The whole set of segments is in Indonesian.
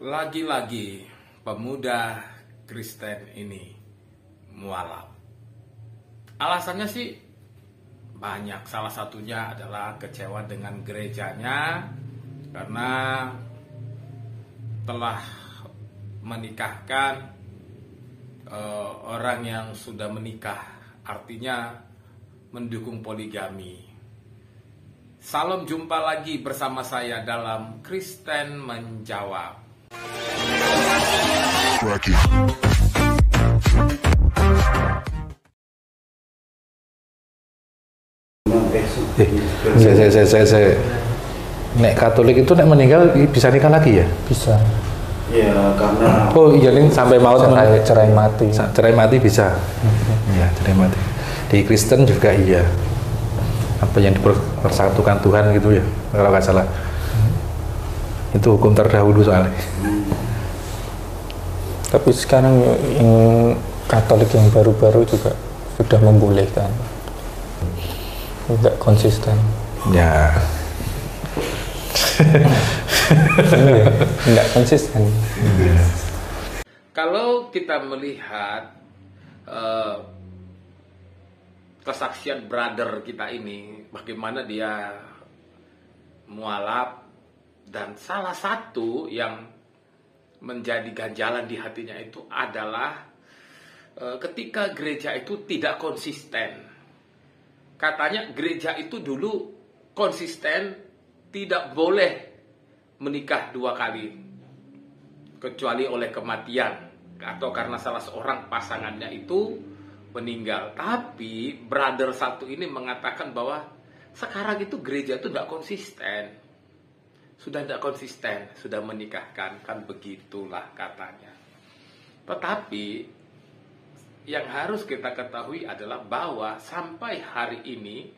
Lagi-lagi pemuda Kristen ini mualaf. Alasannya sih banyak. Salah satunya adalah kecewa dengan gerejanya karena telah menikahkan orang yang sudah menikah, artinya mendukung poligami. Salam, jumpa lagi bersama saya dalam Kristen Menjawab. Saya nek Katolik itu nek meninggal bisa nikah lagi ya? Bisa. Ya karena Ini sampai maut cerai mati. Cerai mati bisa. Iya, cerai mati. Di Kristen juga iya. Apa yang dipersatukan Tuhan gitu ya, kalau nggak salah. Itu hukum terdahulu soalnya. Tapi sekarang yang Katolik yang baru-baru juga sudah membolehkan. Enggak konsisten. Ya. Enggak konsisten. Kalau kita melihat kesaksian brother kita ini, bagaimana dia mualaf, dan salah satu yang menjadi ganjalan di hatinya itu adalah ketika gereja itu tidak konsisten. Katanya gereja itu dulu konsisten tidak boleh menikah 2 kali kecuali oleh kematian atau karena salah seorang pasangannya itu meninggal. Tapi brother satu ini mengatakan bahwa sekarang itu gereja itu tidak konsisten. Sudah tidak konsisten, sudah menikahkan, kan begitulah katanya. Tetapi yang harus kita ketahui adalah bahwa sampai hari ini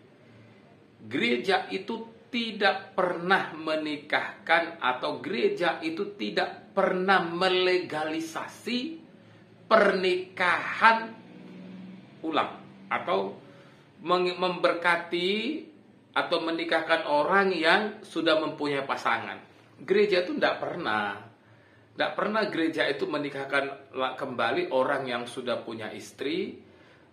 gereja itu tidak pernah menikahkan atau gereja itu tidak pernah melegalisasi pernikahan ulang atau memberkati atau menikahkan orang yang sudah mempunyai pasangan. Gereja itu tidak pernah gereja itu menikahkan kembali orang yang sudah punya istri.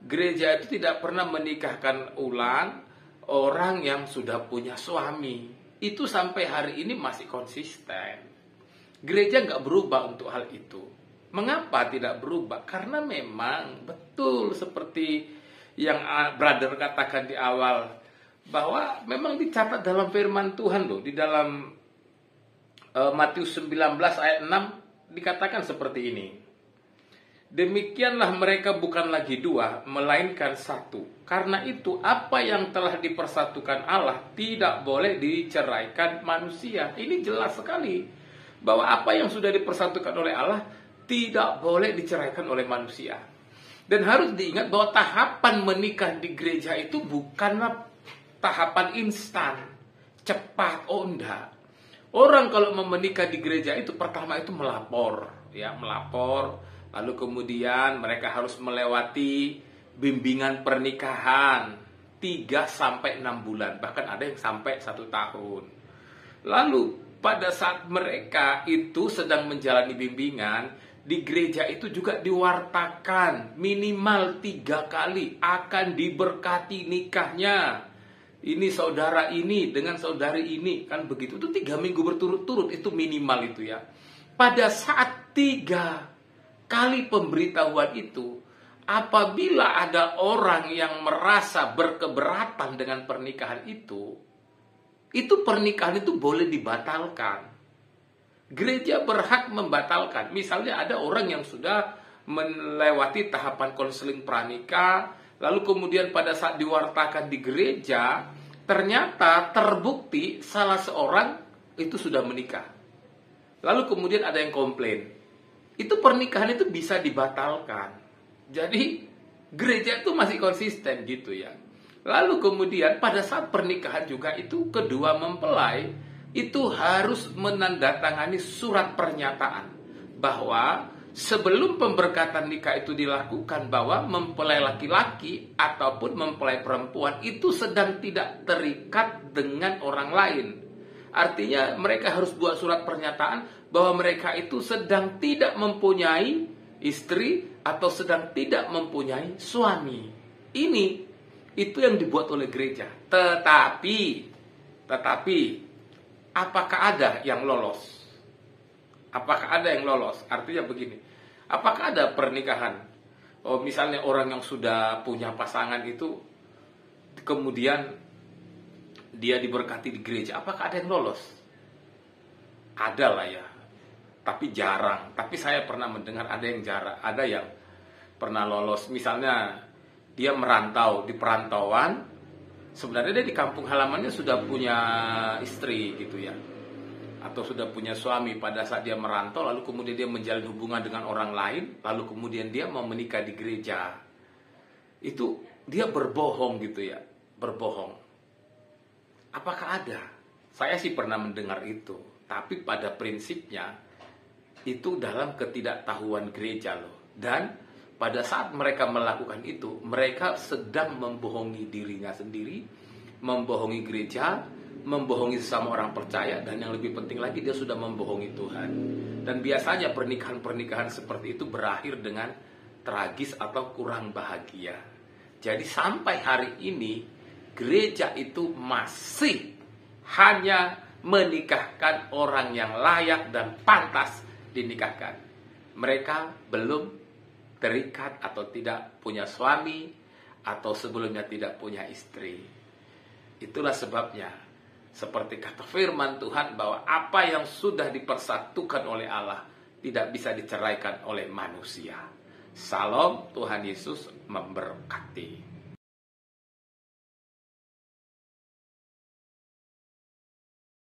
Gereja itu tidak pernah menikahkan ulang orang yang sudah punya suami. Itu sampai hari ini masih konsisten. Gereja nggak berubah untuk hal itu. Mengapa tidak berubah? Karena memang betul seperti yang brother katakan di awal, bahwa memang dicatat dalam firman Tuhan loh, di dalam Matius 19 ayat 6 dikatakan seperti ini. Demikianlah mereka bukan lagi 2, melainkan 1. Karena itu apa yang telah dipersatukan Allah tidak boleh diceraikan manusia. Ini jelas sekali bahwa apa yang sudah dipersatukan oleh Allah tidak boleh diceraikan oleh manusia. Dan harus diingat bahwa tahapan menikah di gereja itu bukanlah tahapan instan, cepat, enggak. Orang kalau mau menikah di gereja itu pertama itu melapor, lalu kemudian mereka harus melewati bimbingan pernikahan 3-6 bulan, bahkan ada yang sampai 1 tahun. Lalu pada saat mereka itu sedang menjalani bimbingan, di gereja itu juga diwartakan minimal 3 kali akan diberkati nikahnya. Ini saudara ini dengan saudari ini, kan begitu. Itu 3 minggu berturut-turut, itu minimal itu ya. Pada saat 3 kali pemberitahuan itu, apabila ada orang yang merasa berkeberatan dengan pernikahan itu pernikahan itu boleh dibatalkan. Gereja berhak membatalkan. Misalnya ada orang yang sudah melewati tahapan konseling pranikah, lalu kemudian pada saat diwartakan di gereja, ternyata terbukti salah seorang itu sudah menikah. Lalu kemudian ada yang komplain. Itu pernikahan itu bisa dibatalkan. Jadi gereja itu masih konsisten gitu ya. Lalu kemudian pada saat pernikahan juga itu kedua mempelai itu harus menandatangani surat pernyataan bahwa sebelum pemberkatan nikah itu dilakukan, bahwa mempelai laki-laki ataupun mempelai perempuan itu sedang tidak terikat dengan orang lain. Artinya mereka harus buat surat pernyataan bahwa mereka itu sedang tidak mempunyai istri atau sedang tidak mempunyai suami. Ini itu yang dibuat oleh gereja. Tetapi apakah ada yang lolos? Apakah ada yang lolos? Artinya begini. Apakah ada pernikahan? Oh, misalnya orang yang sudah punya pasangan itu kemudian dia diberkati di gereja. Apakah ada yang lolos? Ada lah ya. Tapi jarang. Tapi saya pernah mendengar ada yang jarang. Ada yang pernah lolos. Misalnya dia merantau di perantauan. Sebenarnya dia di kampung halamannya sudah punya istri gitu ya. Atau sudah punya suami pada saat dia merantau, lalu kemudian dia menjalin hubungan dengan orang lain, lalu kemudian dia mau menikah di gereja. Itu dia berbohong gitu ya, berbohong. Apakah ada? Saya sih pernah mendengar itu, tapi pada prinsipnya itu dalam ketidaktahuan gereja loh. Dan pada saat mereka melakukan itu, mereka sedang membohongi dirinya sendiri, membohongi gereja, membohongi sesama orang percaya, dan yang lebih penting lagi dia sudah membohongi Tuhan. Dan biasanya pernikahan-pernikahan seperti itu berakhir dengan tragis atau kurang bahagia. Jadi sampai hari ini gereja itu masih hanya menikahkan orang yang layak dan pantas dinikahkan. Mereka belum terikat atau tidak punya suami atau sebelumnya tidak punya istri. Itulah sebabnya seperti kata firman Tuhan bahwa apa yang sudah dipersatukan oleh Allah tidak bisa diceraikan oleh manusia. Salam, Tuhan Yesus memberkati.